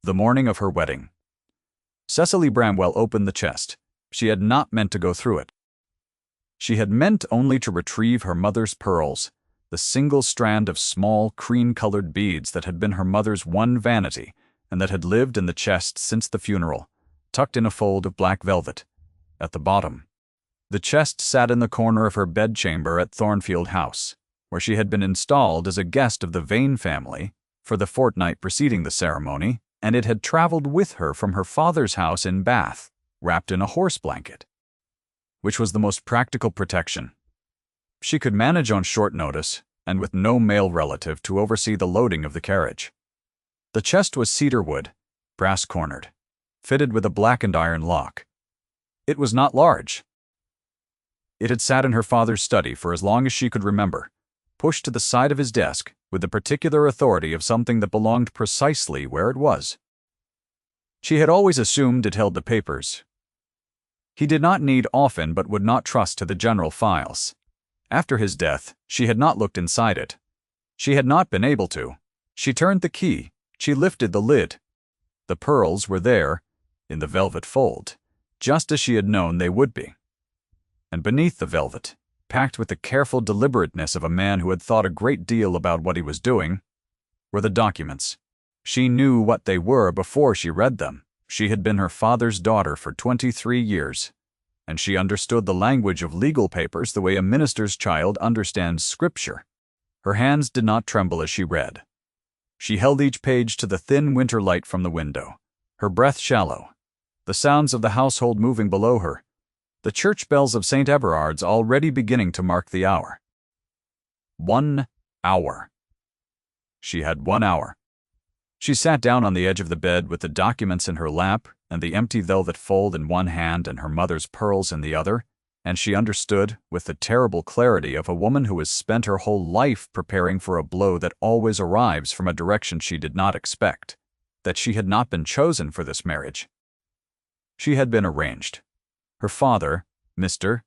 The morning of her wedding. Cecily Bramwell opened the chest. She had not meant to go through it. She had meant only to retrieve her mother's pearls, the single strand of small, cream-colored beads that had been her mother's one vanity and that had lived in the chest since the funeral, tucked in a fold of black velvet. At the bottom, the chest sat in the corner of her bedchamber at Thornfield House, where she had been installed as a guest of the Vane family for the fortnight preceding the ceremony, and it had traveled with her from her father's house in Bath, wrapped in a horse blanket, which was the most practical protection. She could manage on short notice, and with no male relative to oversee the loading of the carriage. The chest was cedar wood, brass-cornered, fitted with a blackened iron lock. It was not large. It had sat in her father's study for as long as she could remember, pushed to the side of his desk with the particular authority of something that belonged precisely where it was. She had always assumed it held the papers. He did not need often but would not trust to the general files. After his death, she had not looked inside it. She had not been able to. She turned the key. She lifted the lid. The pearls were there, in the velvet fold, just as she had known they would be. And beneath the velvet, packed with the careful deliberateness of a man who had thought a great deal about what he was doing, were the documents. She knew what they were before she read them. She had been her father's daughter for 23 years, and she understood the language of legal papers the way a minister's child understands scripture. Her hands did not tremble as she read. She held each page to the thin winter light from the window, her breath shallow, the sounds of the household moving below her, the church bells of St. Everard's already beginning to mark the hour. 1 hour. She had 1 hour. She sat down on the edge of the bed with the documents in her lap and the empty velvet fold in one hand and her mother's pearls in the other, and she understood, with the terrible clarity of a woman who has spent her whole life preparing for a blow that always arrives from a direction she did not expect, that she had not been chosen for this marriage. She had been arranged. Her father, Mr.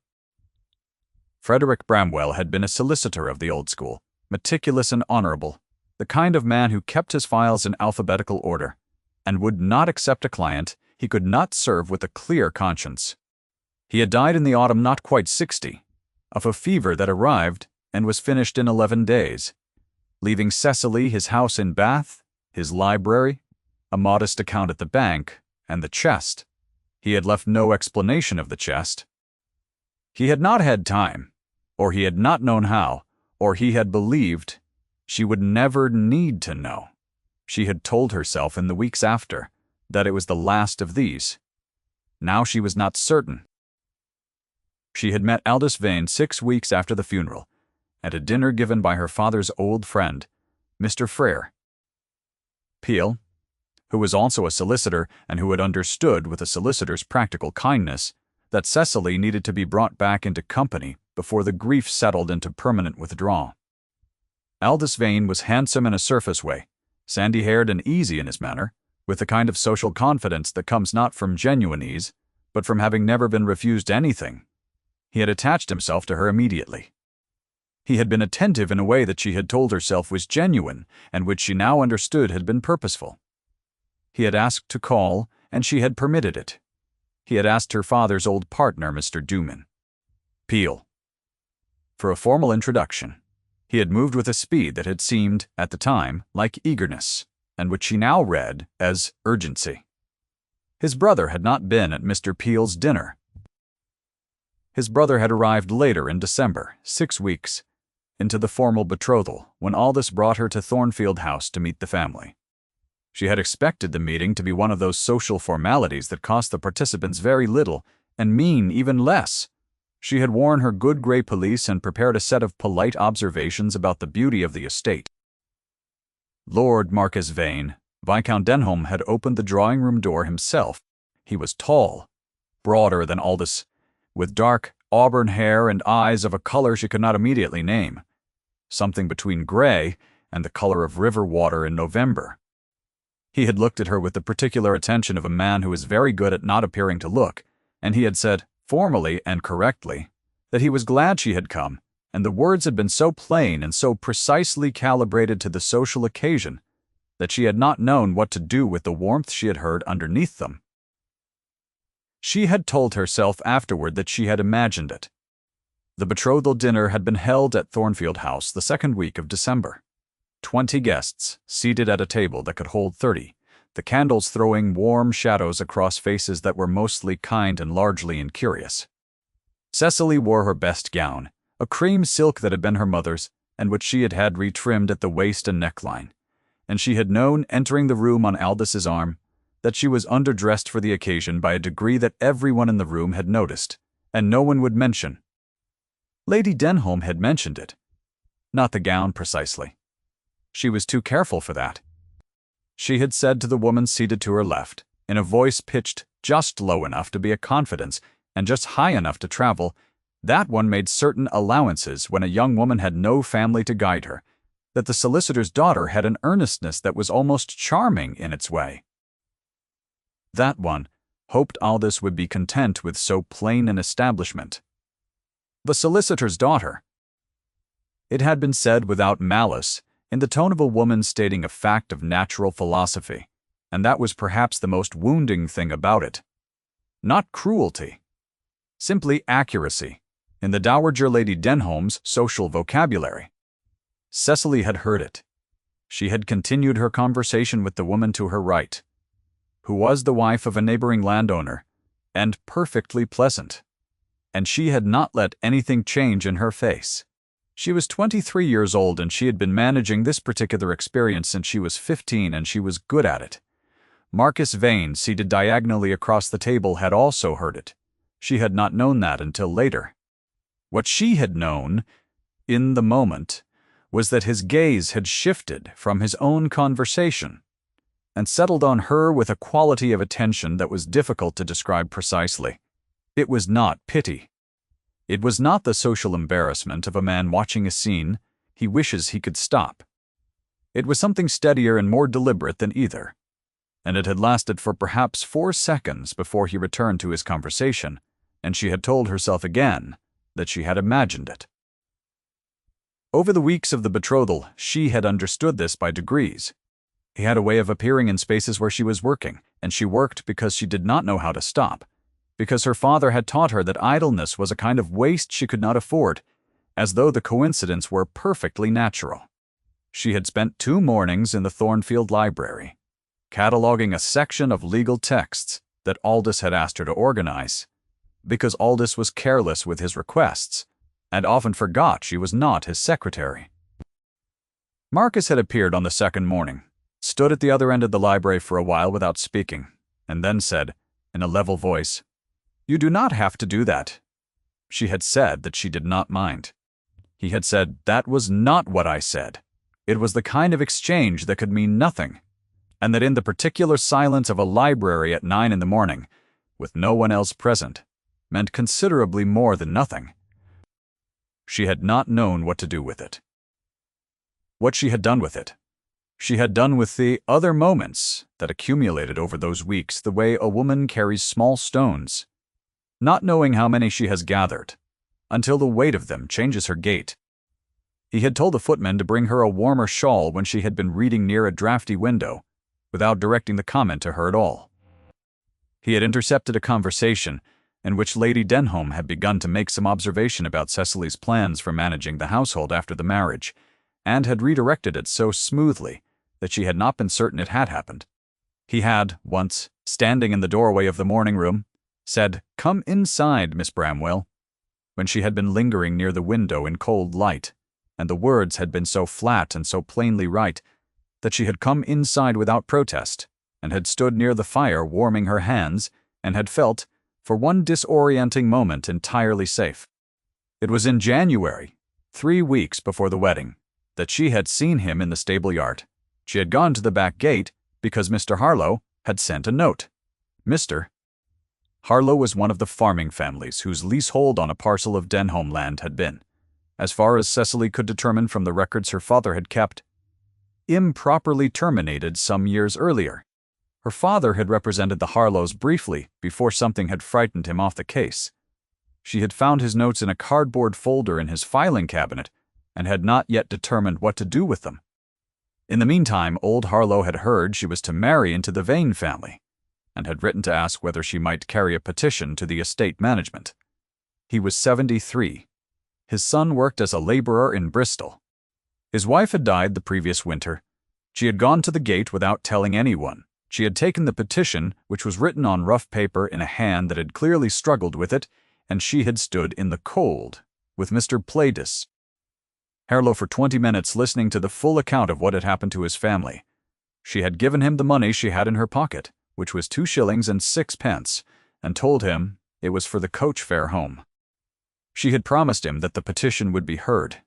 Frederick Bramwell, had been a solicitor of the old school, meticulous and honorable, the kind of man who kept his files in alphabetical order, and would not accept a client he could not serve with a clear conscience. He had died in the autumn not quite 60, of a fever that arrived and was finished in 11 days, leaving Cecily his house in Bath, his library, a modest account at the bank, and the chest. He had left no explanation of the chest. He had not had time, or he had not known how, or he had believed she would never need to know. She had told herself in the weeks after that it was the last of these. Now she was not certain. She had met Aldous Vane 6 weeks after the funeral, at a dinner given by her father's old friend, Mr. Frere Peel, who was also a solicitor and who had understood with a solicitor's practical kindness that Cecily needed to be brought back into company before the grief settled into permanent withdrawal. Aldous Vane was handsome in a surface way, sandy-haired and easy in his manner, with the kind of social confidence that comes not from genuine ease, but from having never been refused anything. He had attached himself to her immediately. He had been attentive in a way that she had told herself was genuine, and which she now understood had been purposeful. He had asked to call, and she had permitted it. He had asked her father's old partner, Mr. Dewman Peel, for a formal introduction. He had moved with a speed that had seemed, at the time, like eagerness, and which she now read as urgency. His brother had not been at Mr. Peel's dinner. His brother had arrived later in December, 6 weeks into the formal betrothal, when Aldous brought her to Thornfield House to meet the family. She had expected the meeting to be one of those social formalities that cost the participants very little and mean even less. She had worn her good grey pelisse and prepared a set of polite observations about the beauty of the estate. Lord Marquis Vane, Viscount Denholm, had opened the drawing-room door himself. He was tall, broader than Aldous, with dark auburn hair and eyes of a color she could not immediately name, something between grey and the color of river water in November. He had looked at her with the particular attention of a man who is very good at not appearing to look, and he had said, formally and correctly, that he was glad she had come, and the words had been so plain and so precisely calibrated to the social occasion that she had not known what to do with the warmth she had heard underneath them. She had told herself afterward that she had imagined it. The betrothal dinner had been held at Thornfield House the second week of December. 20 guests, seated at a table that could hold 30, the candles throwing warm shadows across faces that were mostly kind and largely incurious. Cecily wore her best gown, a cream silk that had been her mother's, and which she had had retrimmed at the waist and neckline, and she had known, entering the room on Aldous' arm, that she was underdressed for the occasion by a degree that everyone in the room had noticed, and no one would mention. Lady Denholm had mentioned it. Not the gown precisely. She was too careful for that. She had said to the woman seated to her left, in a voice pitched just low enough to be a confidence and just high enough to travel, that one made certain allowances when a young woman had no family to guide her, that the solicitor's daughter had an earnestness that was almost charming in its way. That one hoped Aldous would be content with so plain an establishment. The solicitor's daughter. It had been said without malice, in the tone of a woman stating a fact of natural philosophy, and that was perhaps the most wounding thing about it. Not cruelty. Simply accuracy, in the Dowager Lady Denholm's social vocabulary. Cecily had heard it. She had continued her conversation with the woman to her right, who was the wife of a neighboring landowner, and perfectly pleasant. And she had not let anything change in her face. She was 23 years old, and she had been managing this particular experience since she was 15, and she was good at it. Marcus Vane, seated diagonally across the table, had also heard it. She had not known that until later. What she had known, in the moment, was that his gaze had shifted from his own conversation and settled on her with a quality of attention that was difficult to describe precisely. It was not pity. It was not the social embarrassment of a man watching a scene he wishes he could stop. It was something steadier and more deliberate than either, and it had lasted for perhaps 4 seconds before he returned to his conversation, and she had told herself again that she had imagined it. Over the weeks of the betrothal, she had understood this by degrees. He had a way of appearing in spaces where she was working, and she worked because she did not know how to stop, because her father had taught her that idleness was a kind of waste she could not afford, as though the coincidence were perfectly natural. She had spent 2 mornings in the Thornfield Library, cataloging a section of legal texts that Aldous had asked her to organize, because Aldous was careless with his requests, and often forgot she was not his secretary. Marcus had appeared on the second morning, stood at the other end of the library for a while without speaking, and then said, in a level voice, "You do not have to do that." She had said that she did not mind. He had said, "That was not what I said. It was the kind of exchange that could mean nothing, and that in the particular silence of a library at 9 in the morning, with no one else present, meant considerably more than nothing." She had not known what to do with it. What she had done with it, she had done with the other moments that accumulated over those weeks the way a woman carries small stones, not knowing how many she has gathered, until the weight of them changes her gait. He had told the footman to bring her a warmer shawl when she had been reading near a drafty window, without directing the comment to her at all. He had intercepted a conversation in which Lady Denholm had begun to make some observation about Cecily's plans for managing the household after the marriage, and had redirected it so smoothly that she had not been certain it had happened. He had, once, standing in the doorway of the morning room, said, "Come inside, Miss Bramwell," when she had been lingering near the window in cold light, and the words had been so flat and so plainly right that she had come inside without protest, and had stood near the fire warming her hands, and had felt, for one disorienting moment, entirely safe. It was in January, 3 weeks before the wedding, that she had seen him in the stable yard. She had gone to the back gate because Mr. Harlow had sent a note. Mr. Harlow was one of the farming families whose leasehold on a parcel of Denholm land had been, as far as Cecily could determine from the records her father had kept, improperly terminated some years earlier. Her father had represented the Harlows briefly before something had frightened him off the case. She had found his notes in a cardboard folder in his filing cabinet and had not yet determined what to do with them. In the meantime, old Harlow had heard she was to marry into the Vane family, and had written to ask whether she might carry a petition to the estate management. He was 73. His son worked as a laborer in Bristol. His wife had died the previous winter. She had gone to the gate without telling anyone. She had taken the petition, which was written on rough paper in a hand that had clearly struggled with it, and she had stood in the cold, with Mr. Pladis, Harlow, for 20 minutes listening to the full account of what had happened to his family. She had given him the money she had in her pocket, which was 2 shillings and 6 pence, and told him it was for the coach fare home. She had promised him that the petition would be heard.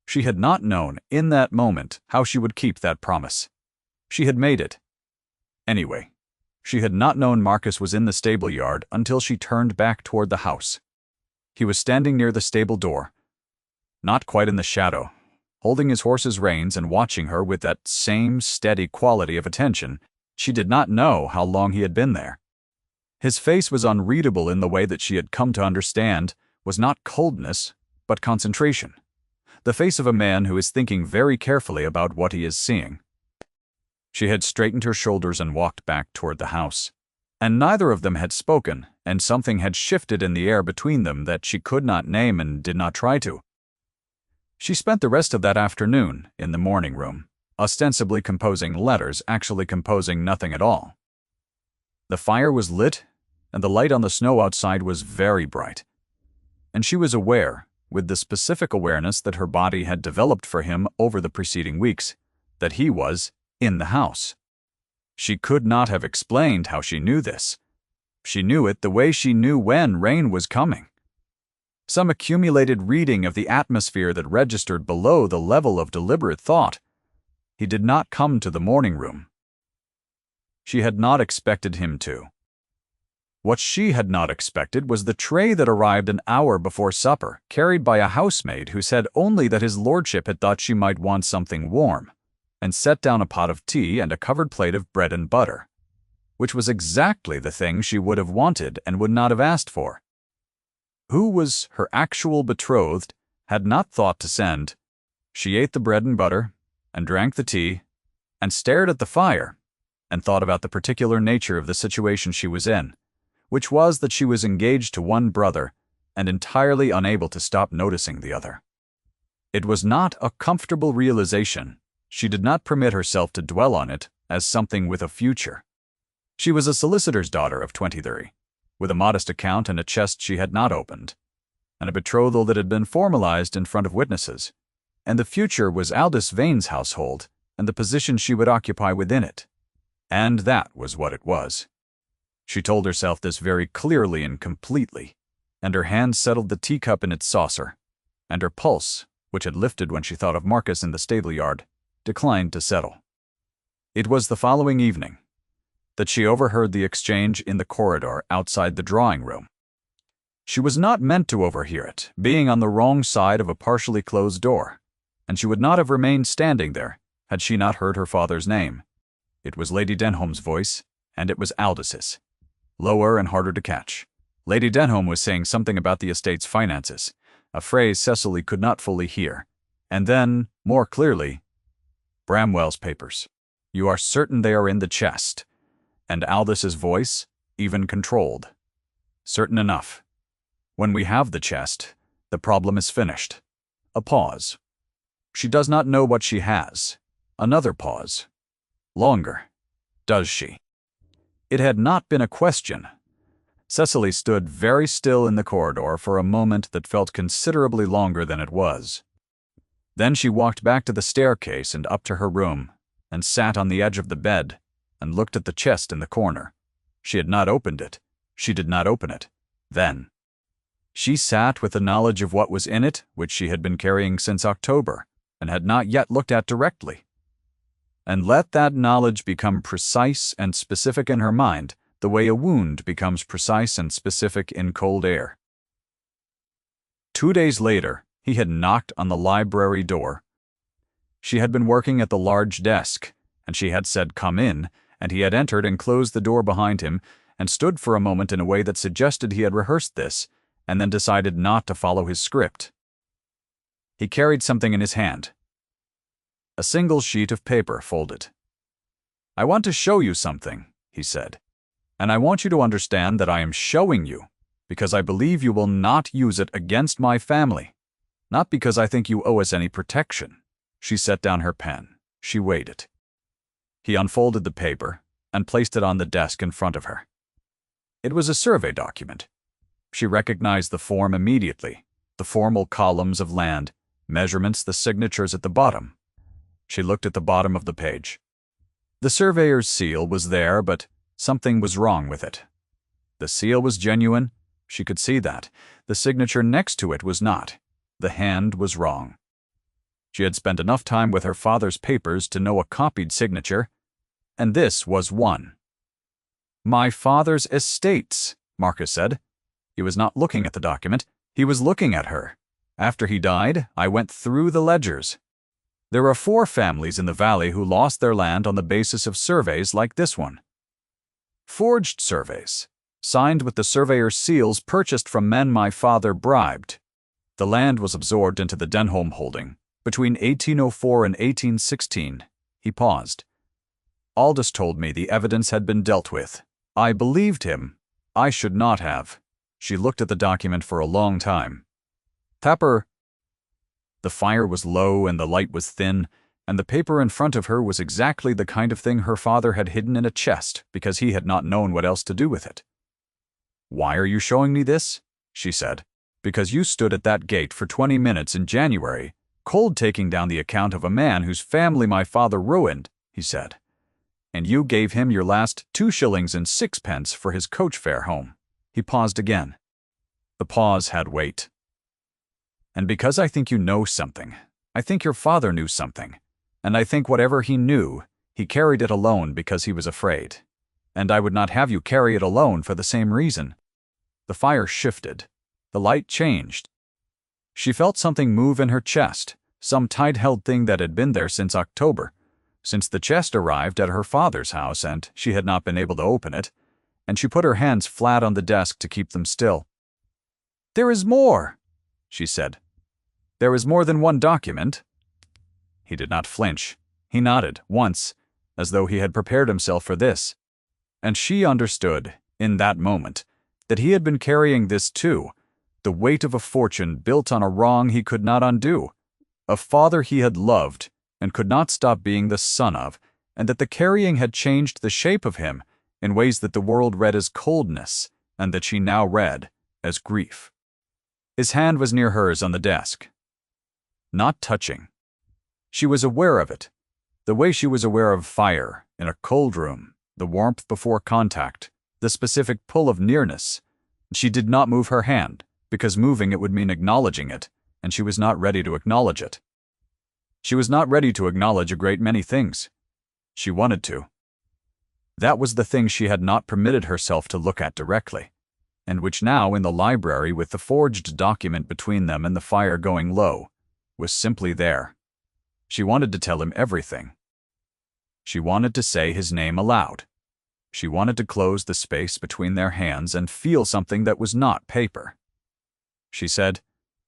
She had not known, in that moment, how she would keep that promise. She had made it. Anyway, she had not known Marcus was in the stable yard until she turned back toward the house. He was standing near the stable door, not quite in the shadow, holding his horse's reins and watching her with that same steady quality of attention. She did not know how long he had been there. His face was unreadable in the way that she had come to understand was not coldness, but concentration. The face of a man who is thinking very carefully about what he is seeing. She had straightened her shoulders and walked back toward the house. And neither of them had spoken, and something had shifted in the air between them that she could not name and did not try to. She spent the rest of that afternoon in the morning room, ostensibly composing letters, actually composing nothing at all. The fire was lit, and the light on the snow outside was very bright. And she was aware, with the specific awareness that her body had developed for him over the preceding weeks, that he was in the house. She could not have explained how she knew this. She knew it the way she knew when rain was coming. Some accumulated reading of the atmosphere that registered below the level of deliberate thought. He did not come to the morning room. She had not expected him to. What she had not expected was the tray that arrived an hour before supper, carried by a housemaid who said only that his lordship had thought she might want something warm, and set down a pot of tea and a covered plate of bread and butter, which was exactly the thing she would have wanted and would not have asked for. Who was her actual betrothed had not thought to send. She ate the bread and butter, and drank the tea, and stared at the fire, and thought about the particular nature of the situation she was in, which was that she was engaged to one brother and entirely unable to stop noticing the other. It was not a comfortable realization. She did not permit herself to dwell on it as something with a future. She was a solicitor's daughter of 23, with a modest account and a chest she had not opened, and a betrothal that had been formalized in front of witnesses, and the future was Aldous Vane's household and the position she would occupy within it. And that was what it was. She told herself this very clearly and completely, and her hand settled the teacup in its saucer, and her pulse, which had lifted when she thought of Marcus in the stable yard, declined to settle. It was the following evening that she overheard the exchange in the corridor outside the drawing room. She was not meant to overhear it, being on the wrong side of a partially closed door, and she would not have remained standing there had she not heard her father's name. It was Lady Denholm's voice, and it was Aldous'. Lower and harder to catch. Lady Denholm was saying something about the estate's finances, a phrase Cecily could not fully hear. And then, more clearly, Bramwell's papers. You are certain they are in the chest. And Aldous' voice, even controlled. Certain enough. When we have the chest, the problem is finished. A pause. She does not know what she has. Another pause. Longer. Does she? It had not been a question. Cecily stood very still in the corridor for a moment that felt considerably longer than it was. Then she walked back to the staircase and up to her room, and sat on the edge of the bed, and looked at the chest in the corner. She had not opened it. She did not open it. Then. She sat with the knowledge of what was in it, which she had been carrying since October, and had not yet looked at directly. And let that knowledge become precise and specific in her mind, the way a wound becomes precise and specific in cold air. 2 days later, he had knocked on the library door. She had been working at the large desk, and she had said, "Come in," and he had entered and closed the door behind him, and stood for a moment in a way that suggested he had rehearsed this, and then decided not to follow his script. He carried something in his hand. A single sheet of paper folded. "I want to show you something," he said. "And I want you to understand that I am showing you because I believe you will not use it against my family, not because I think you owe us any protection." She set down her pen. She waited. He unfolded the paper and placed it on the desk in front of her. It was a survey document. She recognized the form immediately, the formal columns of land, measurements, the signatures at the bottom. She looked at the bottom of the page. The surveyor's seal was there, but something was wrong with it. The seal was genuine. She could see that. The signature next to it was not. The hand was wrong. She had spent enough time with her father's papers to know a copied signature, and this was one. "My father's estates," Marcus said. He was not looking at the document. He was looking at her. "After he died, I went through the ledgers. There are 4 families in the valley who lost their land on the basis of surveys like this one. Forged surveys, signed with the surveyor's seals purchased from men my father bribed. The land was absorbed into the Denholm holding between 1804 and 1816. He paused. "Aldous told me the evidence had been dealt with. I believed him. I should not have." She looked at the document for a long time. "Tapper." The fire was low and the light was thin, and the paper in front of her was exactly the kind of thing her father had hidden in a chest because he had not known what else to do with it. "Why are you showing me this?" she said. "Because you stood at that gate for 20 minutes in January, cold taking down the account of a man whose family my father ruined," he said. "And you gave him your last 2 shillings and 6 pence for his coach fare home." He paused again. The pause had weight. "And because I think you know something, I think your father knew something, and I think whatever he knew, he carried it alone because he was afraid. And I would not have you carry it alone for the same reason." The fire shifted. The light changed. She felt something move in her chest, some tight-held thing that had been there since October, since the chest arrived at her father's house and she had not been able to open it, and she put her hands flat on the desk to keep them still. "There is more," she said. "There is more than one document." He did not flinch. He nodded, once, as though he had prepared himself for this. And she understood, in that moment, that he had been carrying this too, the weight of a fortune built on a wrong he could not undo, a father he had loved and could not stop being the son of, and that the carrying had changed the shape of him in ways that the world read as coldness, and that she now read as grief. His hand was near hers on the desk. Not touching. She was aware of it, the way she was aware of fire in a cold room, the warmth before contact, the specific pull of nearness. She did not move her hand, because moving it would mean acknowledging it, and she was not ready to acknowledge it. She was not ready to acknowledge a great many things. She wanted to. That was the thing she had not permitted herself to look at directly, and which now, in the library with the forged document between them and the fire going low, was simply there. She wanted to tell him everything. She wanted to say his name aloud. She wanted to close the space between their hands and feel something that was not paper. She said,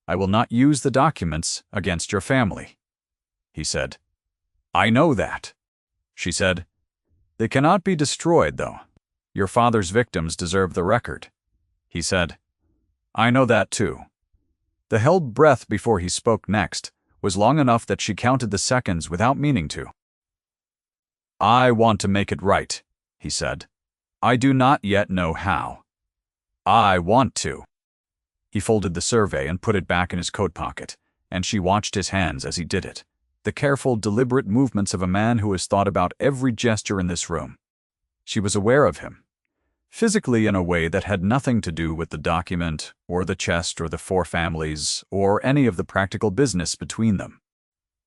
"I will not use the documents against your family." He said, "I know that." She said, "They cannot be destroyed, though. Your father's victims deserve the record." He said, "I know that too." The held breath before he spoke next was long enough that she counted the seconds without meaning to. "I want to make it right," he said. "I do not yet know how. I want to." He folded the survey and put it back in his coat pocket, and she watched his hands as he did it, the careful, deliberate movements of a man who has thought about every gesture in this room. She was aware of him, physically in a way that had nothing to do with the document, or the chest, or the 4 families, or any of the practical business between them.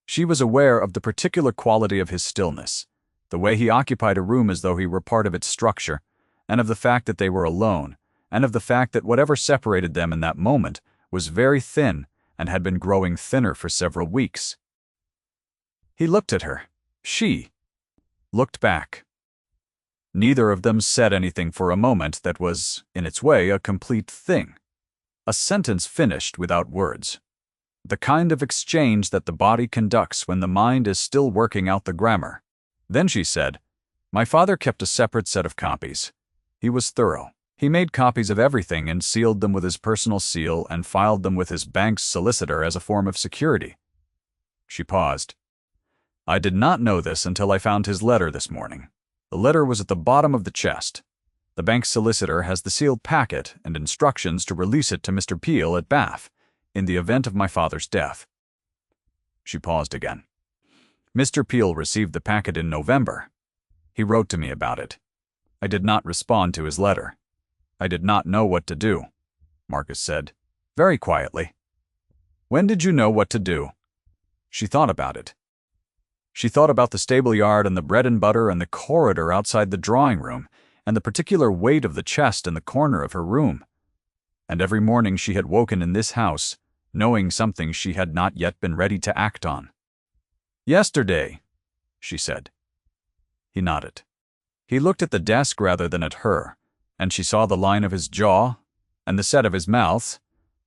She was aware of the particular quality of his stillness, the way he occupied a room as though he were part of its structure, and of the fact that they were alone, and of the fact that whatever separated them in that moment was very thin and had been growing thinner for several weeks. He looked at her. She looked back. Neither of them said anything for a moment that was, in its way, a complete thing. A sentence finished without words. The kind of exchange that the body conducts when the mind is still working out the grammar. Then she said, "My father kept a separate set of copies. He was thorough. He made copies of everything and sealed them with his personal seal and filed them with his bank's solicitor as a form of security." She paused. "I did not know this until I found his letter this morning. The letter was at the bottom of the chest. The bank's solicitor has the sealed packet and instructions to release it to Mr. Peel at Bath, in the event of my father's death." She paused again. "Mr. Peel received the packet in November. He wrote to me about it. I did not respond to his letter. I did not know what to do," Marcus said, very quietly. "When did you know what to do?" She thought about it. She thought about the stable yard and the bread and butter and the corridor outside the drawing room and the particular weight of the chest in the corner of her room. And every morning she had woken in this house, knowing something she had not yet been ready to act on. "Yesterday," she said. He nodded. He looked at the desk rather than at her, and she saw the line of his jaw, and the set of his mouth,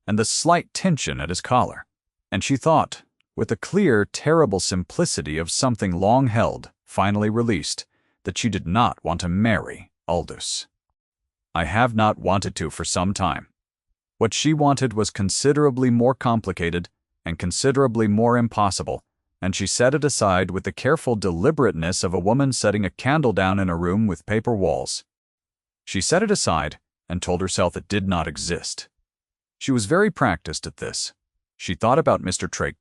and the slight tension at his collar. And she thought, with a clear, terrible simplicity of something long held, finally released, that she did not want to marry Aldous. "I have not wanted to for some time." What she wanted was considerably more complicated and considerably more impossible, and she set it aside with the careful deliberateness of a woman setting a candle down in a room with paper walls. She set it aside and told herself it did not exist. She was very practiced at this. She thought about Mr. Trigg,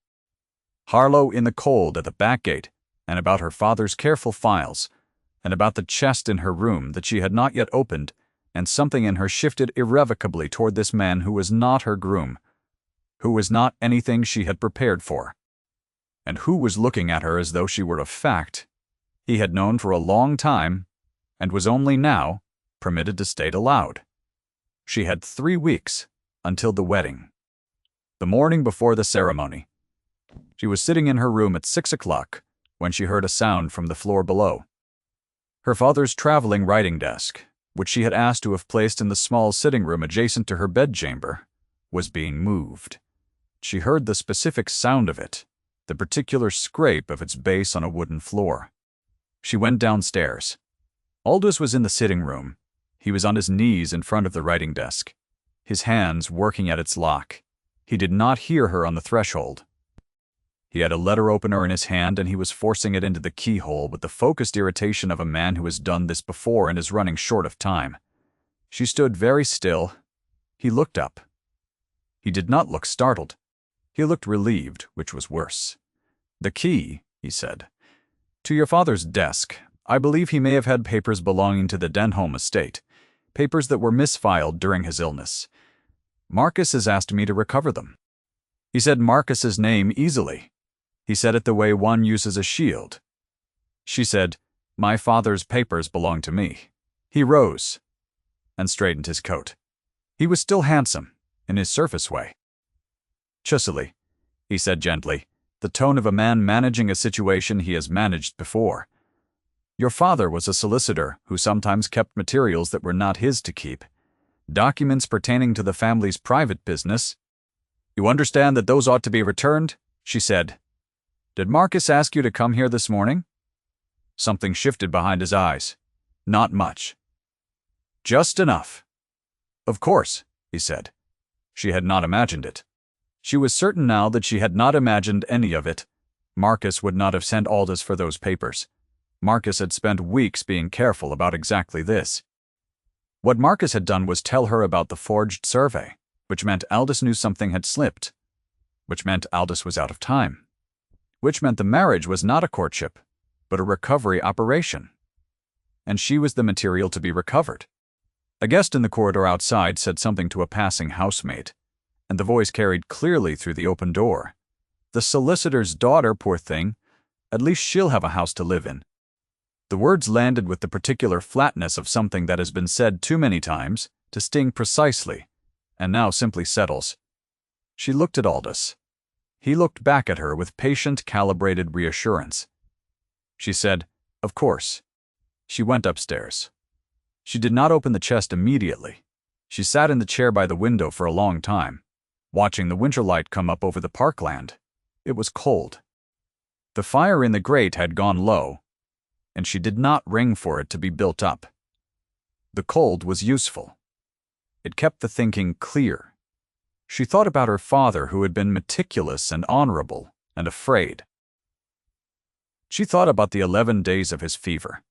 Harlow in the cold at the back gate, and about her father's careful files, and about the chest in her room that she had not yet opened, and something in her shifted irrevocably toward this man who was not her groom, who was not anything she had prepared for, and who was looking at her as though she were a fact he had known for a long time and was only now permitted to state aloud. She had 3 weeks until the wedding. The morning before the ceremony, she was sitting in her room at 6 o'clock when she heard a sound from the floor below. Her father's traveling writing desk, which she had asked to have placed in the small sitting room adjacent to her bedchamber, was being moved. She heard the specific sound of it, the particular scrape of its base on a wooden floor. She went downstairs. Aldous was in the sitting room. He was on his knees in front of the writing desk, his hands working at its lock. He did not hear her on the threshold. He had a letter opener in his hand and he was forcing it into the keyhole with the focused irritation of a man who has done this before and is running short of time. She stood very still. He looked up. He did not look startled. He looked relieved, which was worse. "The key," he said. "To your father's desk. I believe he may have had papers belonging to the Denholm estate, papers that were misfiled during his illness. Marcus has asked me to recover them." He said Marcus's name easily. He said it the way one uses a shield. She said, "My father's papers belong to me." He rose and straightened his coat. He was still handsome, in his surface way. "Cicely," he said gently, the tone of a man managing a situation he has managed before. "Your father was a solicitor who sometimes kept materials that were not his to keep, documents pertaining to the family's private business. You understand that those ought to be returned?" she said. "Did Marcus ask you to come here this morning?" Something shifted behind his eyes. "Not much." "Just enough." "Of course," he said. She had not imagined it. She was certain now that she had not imagined any of it. Marcus would not have sent Aldous for those papers. Marcus had spent weeks being careful about exactly this. What Marcus had done was tell her about the forged survey, which meant Aldous knew something had slipped, which meant Aldous was out of time, which meant the marriage was not a courtship, but a recovery operation. And she was the material to be recovered. A guest in the corridor outside said something to a passing housemaid, and the voice carried clearly through the open door. "The solicitor's daughter, poor thing. At least she'll have a house to live in." The words landed with the particular flatness of something that has been said too many times to sting precisely, and now simply settles. She looked at Aldous. He looked back at her with patient, calibrated reassurance. She said, "Of course." She went upstairs. She did not open the chest immediately. She sat in the chair by the window for a long time, watching the winter light come up over the parkland. It was cold. The fire in the grate had gone low, and she did not ring for it to be built up. The cold was useful. It kept the thinking clear. She thought about her father, who had been meticulous and honorable and afraid. She thought about the 11 days of his fever,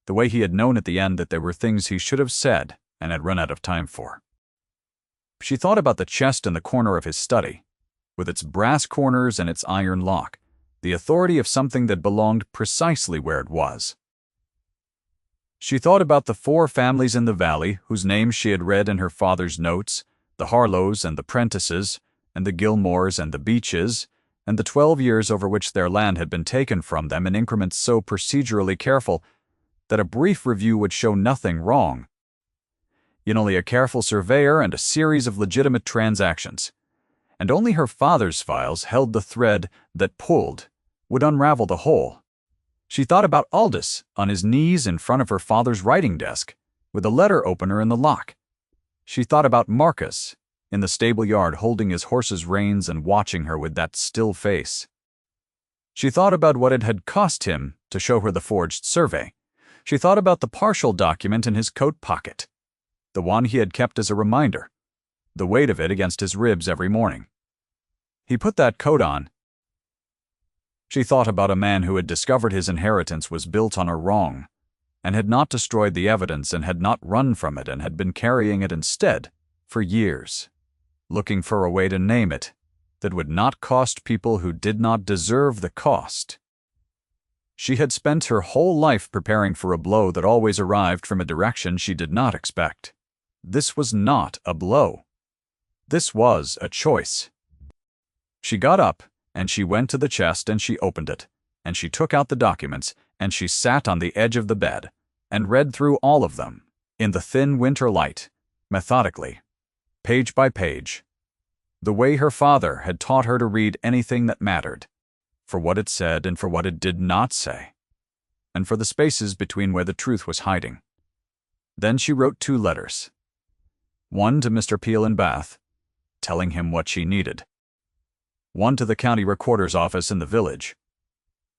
the way he had known at the end that there were things he should have said and had run out of time for. She thought about the chest in the corner of his study, with its brass corners and its iron lock, the authority of something that belonged precisely where it was. She thought about the 4 families in the valley whose names she had read in her father's notes, the Harlows and the Prentices, and the Gilmores and the Beeches, and the 12 years over which their land had been taken from them in increments so procedurally careful that a brief review would show nothing wrong. In only a careful surveyor and a series of legitimate transactions. And only her father's files held the thread that pulled, would unravel the whole. She thought about Aldous on his knees in front of her father's writing desk, with a letter opener in the lock. She thought about Marcus in the stable yard holding his horse's reins and watching her with that still face. She thought about what it had cost him to show her the forged survey. She thought about the partial document in his coat pocket, the one he had kept as a reminder, the weight of it against his ribs every morning. He put that coat on. She thought about a man who had discovered his inheritance was built on a wrong, and had not destroyed the evidence and had not run from it and had been carrying it instead for years, looking for a way to name it that would not cost people who did not deserve the cost. She had spent her whole life preparing for a blow that always arrived from a direction she did not expect. This was not a blow. This was a choice. She got up, and she went to the chest and she opened it, and she took out the documents, and she sat on the edge of the bed, and read through all of them, in the thin winter light, methodically, page by page, the way her father had taught her to read anything that mattered, for what it said and for what it did not say, and for the spaces between where the truth was hiding. Then she wrote 2 letters. One to Mr. Peel in Bath, telling him what she needed. One to the county recorder's office in the village,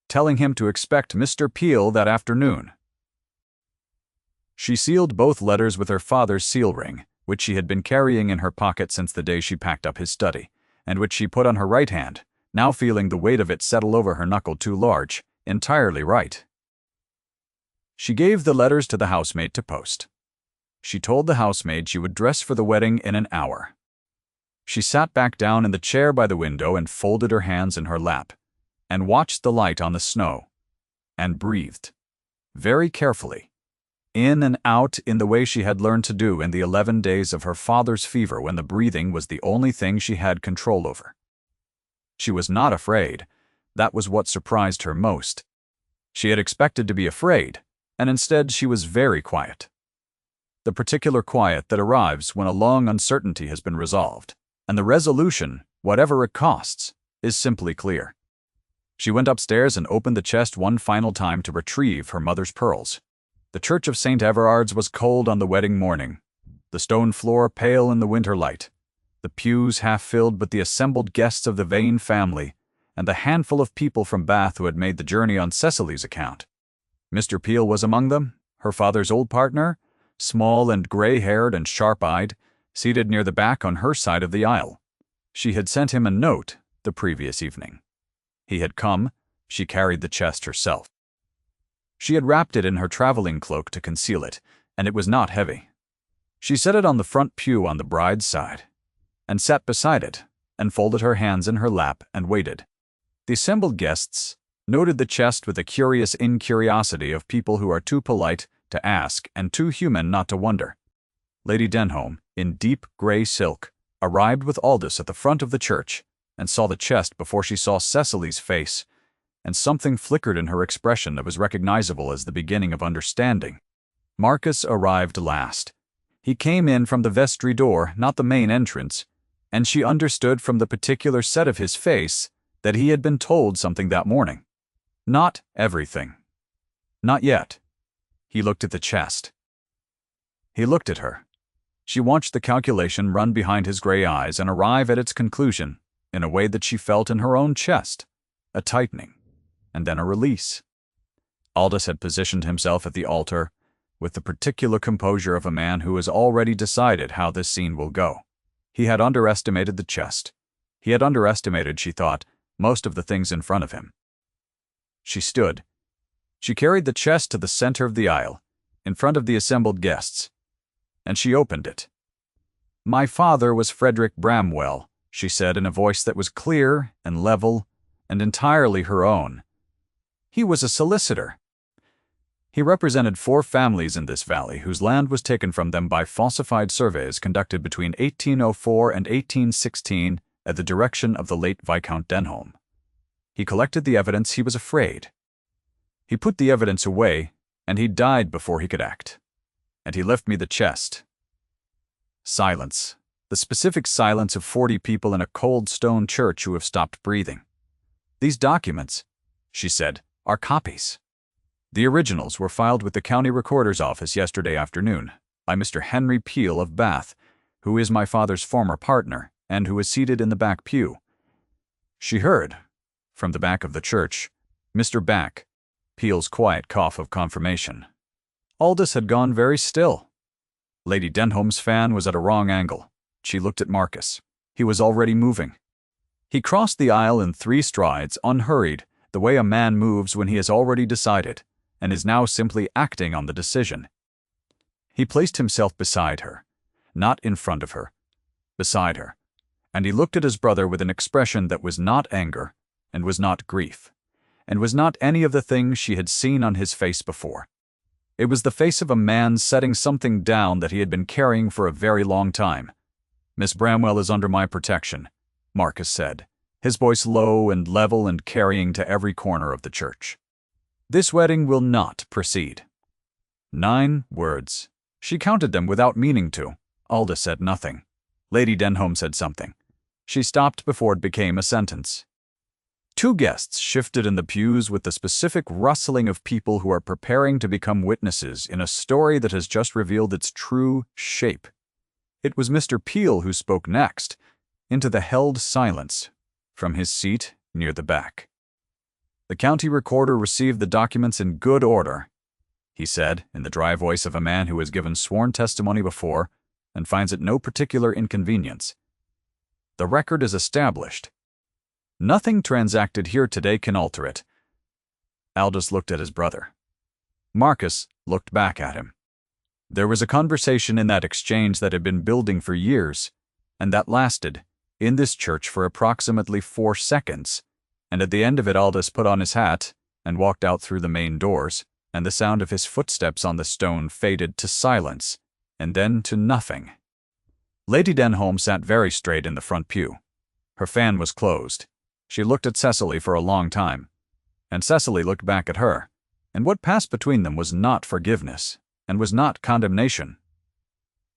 telling him to expect Mr. Peel that afternoon. She sealed both letters with her father's seal ring, which she had been carrying in her pocket since the day she packed up his study, and which she put on her right hand, now feeling the weight of it settle over her knuckle too large, entirely right. She gave the letters to the housemaid to post. She told the housemaid she would dress for the wedding in an hour. She sat back down in the chair by the window and folded her hands in her lap, and watched the light on the snow, and breathed, very carefully, in and out in the way she had learned to do in the 11 days of her father's fever when the breathing was the only thing she had control over. She was not afraid. That was what surprised her most. She had expected to be afraid, and instead she was very quiet. The particular quiet that arrives when a long uncertainty has been resolved, and the resolution, whatever it costs, is simply clear. She went upstairs and opened the chest one final time to retrieve her mother's pearls. The church of St. Everard's was cold on the wedding morning, the stone floor pale in the winter light, the pews half filled but the assembled guests of the Vane family, and the handful of people from Bath who had made the journey on Cecily's account. Mr. Peel was among them, her father's old partner, small and gray-haired and sharp-eyed, seated near the back on her side of the aisle. She had sent him a note the previous evening. He had come. She carried the chest herself. She had wrapped it in her traveling cloak to conceal it, and it was not heavy. She set it on the front pew on the bride's side, and sat beside it, and folded her hands in her lap and waited. The assembled guests noted the chest with the curious incuriosity of people who are too polite to ask and too human not to wonder. Lady Denholm, in deep gray silk, arrived with Aldous at the front of the church, and saw the chest before she saw Cecily's face, and something flickered in her expression that was recognizable as the beginning of understanding. Marcus arrived last. He came in from the vestry door, not the main entrance, and she understood from the particular set of his face that he had been told something that morning. Not everything. Not yet. He looked at the chest. He looked at her. She watched the calculation run behind his gray eyes and arrive at its conclusion in a way that she felt in her own chest, a tightening, and then a release. Aldous had positioned himself at the altar with the particular composure of a man who has already decided how this scene will go. He had underestimated the chest. He had underestimated, she thought, most of the things in front of him. She stood. She carried the chest to the center of the aisle, in front of the assembled guests, and she opened it. "My father was Frederick Bramwell," she said in a voice that was clear and level and entirely her own. "He was a solicitor. He represented 4 families in this valley whose land was taken from them by falsified surveys conducted between 1804 and 1816 at the direction of the late Viscount Denholm. He collected the evidence. He was afraid. He put the evidence away, and he died before he could act. And he left me the chest." Silence. The specific silence of 40 people in a cold stone church who have stopped breathing. "These documents," she said, "are copies. The originals were filed with the county recorder's office yesterday afternoon by Mr. Henry Peel of Bath, who is my father's former partner and who is seated in the back pew." She heard, from the back of the church, Mr. Back, Peel's quiet cough of confirmation. Aldous had gone very still. Lady Denholm's fan was at a wrong angle. She looked at Marcus. He was already moving. He crossed the aisle in 3 strides, unhurried, the way a man moves when he has already decided, and is now simply acting on the decision. He placed himself beside her, not in front of her, beside her, and he looked at his brother with an expression that was not anger, and was not grief, and was not any of the things she had seen on his face before. It was the face of a man setting something down that he had been carrying for a very long time. "Miss Bramwell is under my protection," Marcus said, his voice low and level and carrying to every corner of the church. "This wedding will not proceed." 9 words. She counted them without meaning to. Aldous said nothing. Lady Denholm said something. She stopped before it became a sentence. 2 guests shifted in the pews with the specific rustling of people who are preparing to become witnesses in a story that has just revealed its true shape. It was Mr. Peel who spoke next, into the held silence, from his seat near the back. "The county recorder received the documents in good order," he said, in the dry voice of a man who has given sworn testimony before and finds it no particular inconvenience. "The record is established. Nothing transacted here today can alter it." Aldous looked at his brother. Marcus looked back at him. There was a conversation in that exchange that had been building for years, and that lasted, in this church, for approximately 4 seconds, and at the end of it Aldous put on his hat and walked out through the main doors, and the sound of his footsteps on the stone faded to silence, and then to nothing. Lady Denholm sat very straight in the front pew. Her fan was closed. She looked at Cecily for a long time, and Cecily looked back at her, and what passed between them was not forgiveness, and was not condemnation.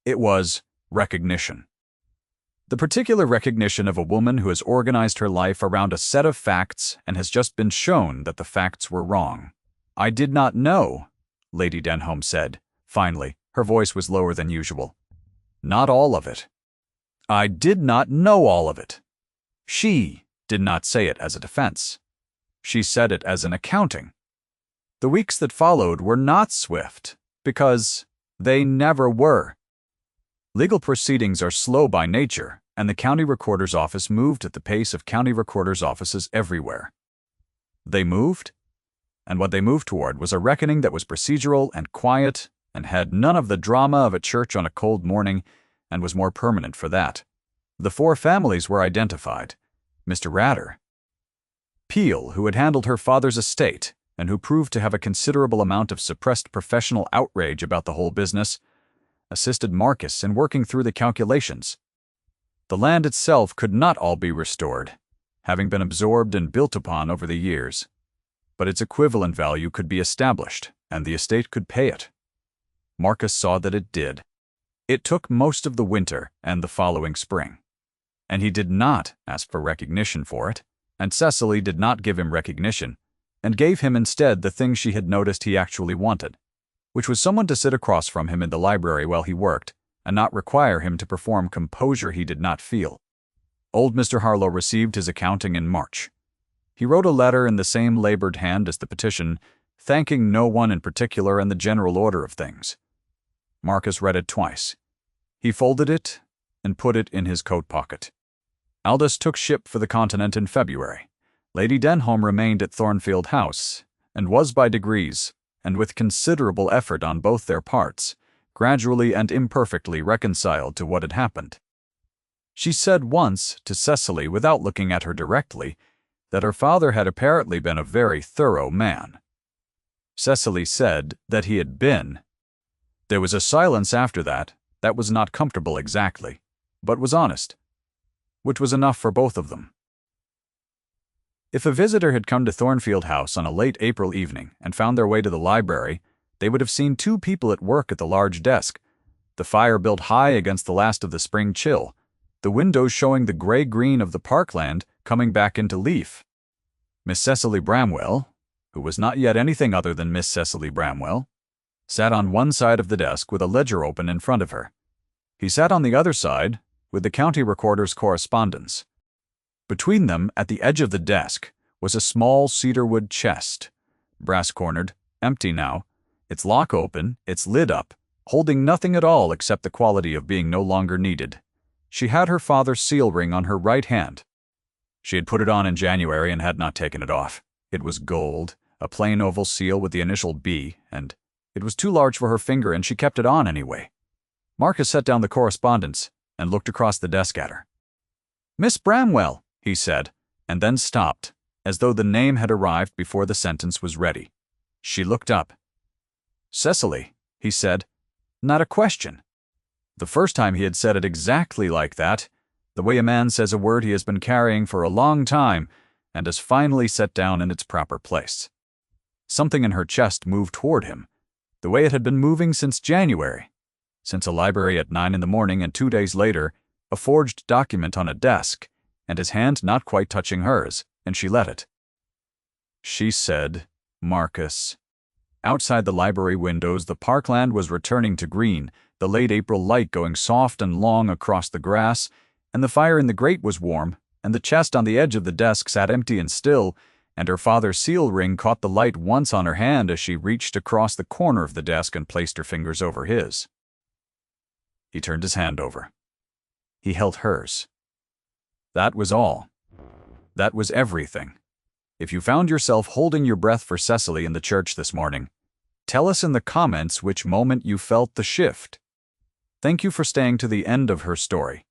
It was recognition. The particular recognition of a woman who has organized her life around a set of facts and has just been shown that the facts were wrong. "I did not know," Lady Denholm said, finally. Her voice was lower than usual. "Not all of it. I did not know all of it." She did not say it as a defense. She said it as an accounting. The weeks that followed were not swift, because they never were. Legal proceedings are slow by nature, and the county recorder's office moved at the pace of county recorder's offices everywhere. They moved, and what they moved toward was a reckoning that was procedural and quiet and had none of the drama of a church on a cold morning, and was more permanent for that. The 4 families were identified. Mr. Ratter, Peel, who had handled her father's estate and who proved to have a considerable amount of suppressed professional outrage about the whole business, assisted Marcus in working through the calculations. The land itself could not all be restored, having been absorbed and built upon over the years, but its equivalent value could be established, and the estate could pay it. Marcus saw that it did. It took most of the winter and the following spring, and he did not ask for recognition for it, and Cecily did not give him recognition, and gave him instead the thing she had noticed he actually wanted, which was someone to sit across from him in the library while he worked, and not require him to perform composure he did not feel. Old Mr. Harlow received his accounting in March. He wrote a letter in the same labored hand as the petition, thanking no one in particular and the general order of things. Marcus read it twice. He folded it and put it in his coat pocket. Aldous took ship for the continent in February. Lady Denholm remained at Thornfield House, and was by degrees, and with considerable effort on both their parts, gradually and imperfectly reconciled to what had happened. She said once to Cecily, without looking at her directly, that her father had apparently been a very thorough man. Cecily said that he had been. There was a silence after that was not comfortable exactly, but was honest, which was enough for both of them. If a visitor had come to Thornfield House on a late April evening and found their way to the library, they would have seen two people at work at the large desk, the fire built high against the last of the spring chill, the windows showing the gray-green of the parkland coming back into leaf. Miss Cecily Bramwell, who was not yet anything other than Miss Cecily Bramwell, sat on one side of the desk with a ledger open in front of her. He sat on the other side with the county recorder's correspondence. Between them, at the edge of the desk, was a small cedarwood chest, brass-cornered, empty now, its lock open, its lid up, holding nothing at all except the quality of being no longer needed. She had her father's seal ring on her right hand. She had put it on in January and had not taken it off. It was gold, a plain oval seal with the initial B, and it was too large for her finger, and she kept it on anyway. Marcus set down the correspondence and looked across the desk at her. "Miss Bramwell," he said, and then stopped, as though the name had arrived before the sentence was ready. She looked up. "Cecily," he said, not a question. The first time he had said it exactly like that, the way a man says a word he has been carrying for a long time and has finally set down in its proper place. Something in her chest moved toward him, the way it had been moving since January, since a library at 9 in the morning and 2 days later, a forged document on a desk, and his hand not quite touching hers, and she let it. She said, "Marcus." Outside the library windows, the parkland was returning to green, the late April light going soft and long across the grass, and the fire in the grate was warm, and the chest on the edge of the desk sat empty and still, and her father's seal ring caught the light once on her hand as she reached across the corner of the desk and placed her fingers over his. He turned his hand over. He held hers. That was all. That was everything. If you found yourself holding your breath for Cecily in the church this morning, tell us in the comments which moment you felt the shift. Thank you for staying to the end of her story.